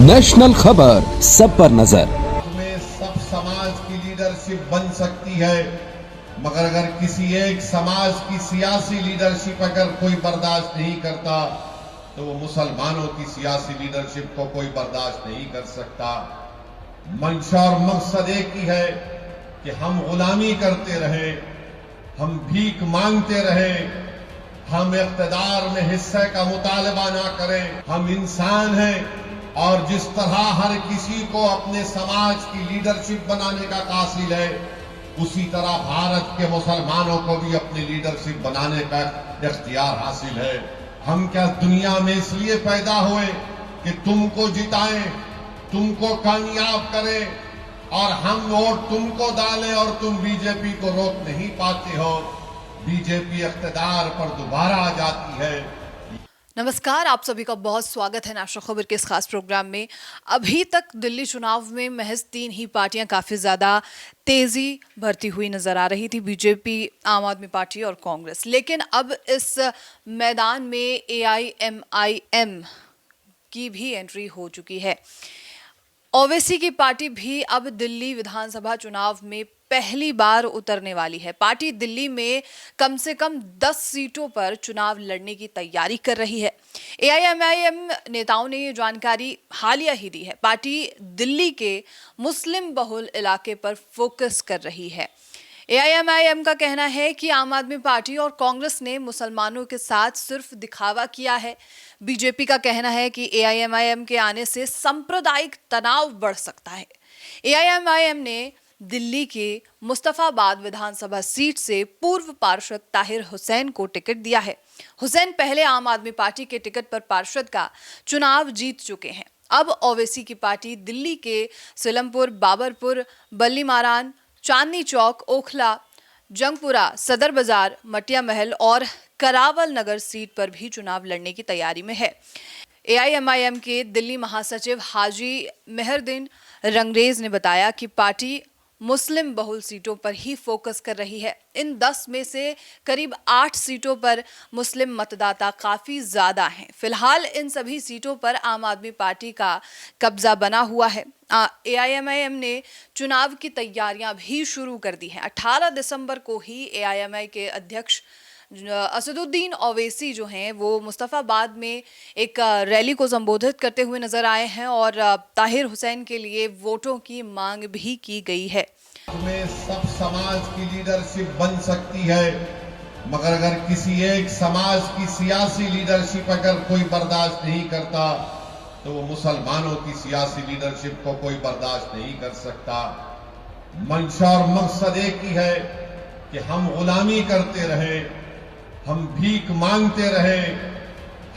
National खबर, सब पर नजर। में सब समाज की लीडरशिप बन सकती है, मगर अगर किसी एक समाज की सियासी लीडरशिप अगर कोई बर्दाश्त नहीं करता तो वो मुसलमानों की सियासी लीडरशिप को कोई बर्दाश्त नहीं कर सकता। मंशा और मकसद एक ही है कि हम गुलामी करते रहें, हम भीख मांगते रहें, हम इख्तिदार में हिस्से का मुतालबा ना करें। हम इंसान हैं और जिस तरह हर किसी को अपने समाज की लीडरशिप बनाने का कासिल है, उसी तरह भारत के मुसलमानों को भी अपनी लीडरशिप बनाने का इख्तियार हासिल है। हम क्या दुनिया में इसलिए पैदा हुए कि तुमको जिताएं, तुमको कामयाब करें, और हम वोट तुमको डालें और तुम बीजेपी को रोक नहीं पाते हो। बीजेपी इख्तिदार पर दोबारा आ जाती है। नमस्कार, आप सभी का बहुत स्वागत है नेशनल खबर के इस खास प्रोग्राम में। अभी तक दिल्ली चुनाव में महज 3 ही पार्टियां काफ़ी ज़्यादा तेज़ी भरती हुई नज़र आ रही थी, बीजेपी, आम आदमी पार्टी और कांग्रेस। लेकिन अब इस मैदान में AIMIM की भी एंट्री हो चुकी है। ओवैसी की पार्टी भी अब दिल्ली विधानसभा चुनाव में पहली बार उतरने वाली है। पार्टी दिल्ली में कम से कम 10 सीटों पर चुनाव लड़ने की तैयारी कर रही है। AIMIM नेताओं ने ये जानकारी हालिया ही दी है। पार्टी दिल्ली के मुस्लिम बहुल इलाके पर फोकस कर रही है। AIMIM का कहना है कि आम आदमी पार्टी और कांग्रेस ने मुसलमानों के साथ सिर्फ दिखावा किया है। बीजेपी का कहना है कि AIMIM के आने से सांप्रदायिक तनाव बढ़ सकता है। AIMIM ने दिल्ली के मुस्तफाबाद विधानसभा सीट से पूर्व पार्षद ताहिर हुसैन को टिकट दिया है। हुसैन पहले आम आदमी पार्टी के टिकट पर पार्षद का चुनाव जीत चुके हैं। अब ओवैसी की पार्टी दिल्ली के सिलमपुर, बाबरपुर, बल्ली मारान, चांदनी चौक, ओखला, जंगपुरा, सदर बाजार, मटिया महल और करावल नगर सीट पर भी चुनाव लड़ने की तैयारी में है। AIMIM के दिल्ली महासचिव हाजी मेहरदीन रंगरेज ने बताया कि पार्टी मुस्लिम बहुल सीटों पर ही फोकस कर रही है। इन 10 में से करीब 8 सीटों पर मुस्लिम मतदाता काफी ज्यादा हैं। फिलहाल इन सभी सीटों पर आम आदमी पार्टी का कब्जा बना हुआ है। AIMIM ने चुनाव की तैयारियां भी शुरू कर दी हैं। 18 दिसंबर को ही AIMI के अध्यक्ष असदुद्दीन ओवैसी जो हैं वो मुस्तफाबाद में एक रैली को संबोधित करते हुए नजर आए हैं और ताहिर हुसैन के लिए वोटों की मांग भी की गई है। में सब समाज की लीडरशिप बन सकती है, मगर अगर किसी एक समाज की सियासी लीडरशिप अगर कोई बर्दाश्त नहीं करता तो वो मुसलमानों की सियासी लीडरशिप को कोई बर्दाश्त नहीं कर सकता। मंशा और मकसद एक ही है कि हम गुलामी करते रहें, हम भीख मांगते रहें,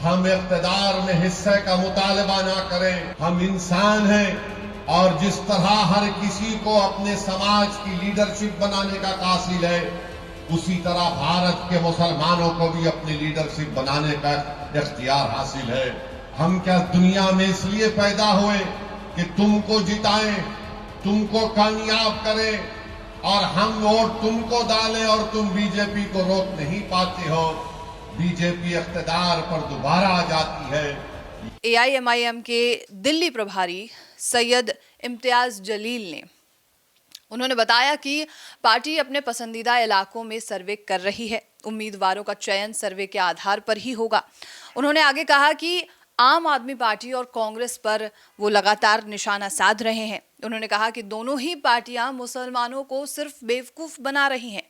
हम इख्तिदार में हिस्से का मुतालबा ना करें। हम इंसान हैं और जिस तरह हर किसी को अपने समाज की लीडरशिप बनाने का कासिल है, उसी तरह भारत के मुसलमानों को भी अपनी लीडरशिप बनाने का इख्तियार हासिल है। हम क्या दुनिया में इसलिए पैदा हुए कि तुमको जिताएं, तुमको कामयाब करें, और हम वोट तुमको डालें और तुम बीजेपी को रोक नहीं पाते हो। बीजेपी इख्तिदार पर दोबारा आ जाती है। AIMIM के दिल्ली प्रभारी सैयद इम्तियाज जलील ने उन्होंने बताया कि पार्टी अपने पसंदीदा इलाकों में सर्वे कर रही है। उम्मीदवारों का चयन सर्वे के आधार पर ही होगा। उन्होंने आगे कहा कि आम आदमी पार्टी और कांग्रेस पर वो लगातार निशाना साध रहे हैं। उन्होंने कहा कि दोनों ही पार्टियां मुसलमानों को सिर्फ बेवकूफ बना रही हैं,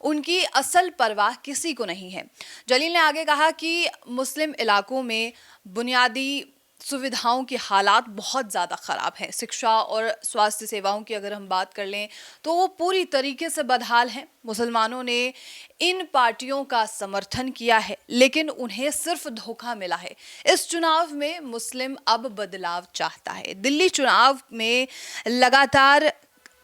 उनकी असल परवाह किसी को नहीं है। जलील ने आगे कहा कि मुस्लिम इलाकों में बुनियादी सुविधाओं की हालात बहुत ज़्यादा ख़राब हैं। शिक्षा और स्वास्थ्य सेवाओं की अगर हम बात कर लें तो वो पूरी तरीके से बदहाल हैं। मुसलमानों ने इन पार्टियों का समर्थन किया है, लेकिन उन्हें सिर्फ धोखा मिला है। इस चुनाव में मुस्लिम अब बदलाव चाहता है। दिल्ली चुनाव में लगातार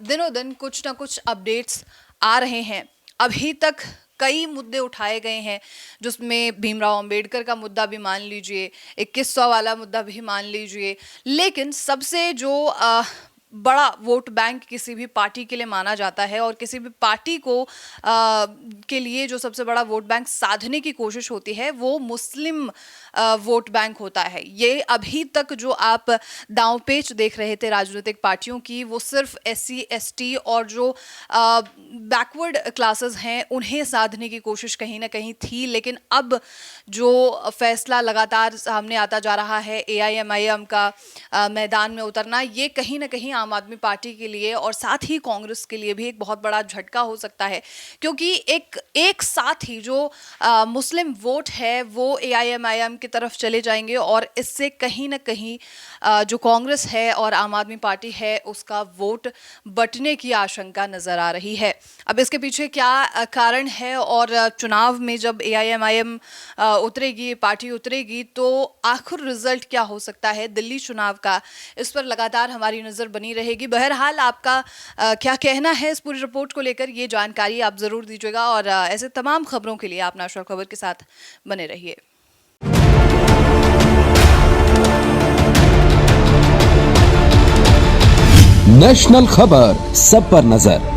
दिनों दिन कुछ ना कुछ अपडेट्स आ रहे हैं। अभी तक कई मुद्दे उठाए गए हैं, जिसमें भीमराव अंबेडकर का मुद्दा भी मान लीजिए, 2100 वाला मुद्दा भी मान लीजिए, लेकिन सबसे जो बड़ा वोट बैंक किसी भी पार्टी के लिए माना जाता है और किसी भी पार्टी को के लिए जो सबसे बड़ा वोट बैंक साधने की कोशिश होती है वो मुस्लिम वोट बैंक होता है। ये अभी तक जो आप दांवपेच देख रहे थे राजनीतिक पार्टियों की, वो सिर्फ SC ST और जो बैकवर्ड क्लासेस हैं उन्हें साधने की कोशिश कहीं ना कहीं थी, लेकिन अब जो फैसला लगातार सामने आता जा रहा है AIMIM का मैदान में उतरना, ये कहीं ना कहीं आम आदमी पार्टी के लिए और साथ ही कांग्रेस के लिए भी एक बहुत बड़ा झटका हो सकता है, क्योंकि एक साथ ही जो मुस्लिम वोट है वो AIMIM की तरफ चले जाएंगे और इससे कहीं ना कहीं जो कांग्रेस है और आम आदमी पार्टी है उसका वोट बंटने की आशंका नजर आ रही है। अब इसके पीछे क्या कारण है और चुनाव में जब AIMIM उतरेगी, पार्टी उतरेगी, तो आखिर रिजल्ट क्या हो सकता है दिल्ली चुनाव का, इस पर लगातार हमारी नजर बनी रहेगी। बहरहाल आपका क्या कहना है इस पूरी रिपोर्ट को लेकर, ये जानकारी आप जरूर दीजिएगा और ऐसे तमाम खबरों के लिए आप नेशनल खबर के साथ बने रहिए। नेशनल खबर, सब पर नजर।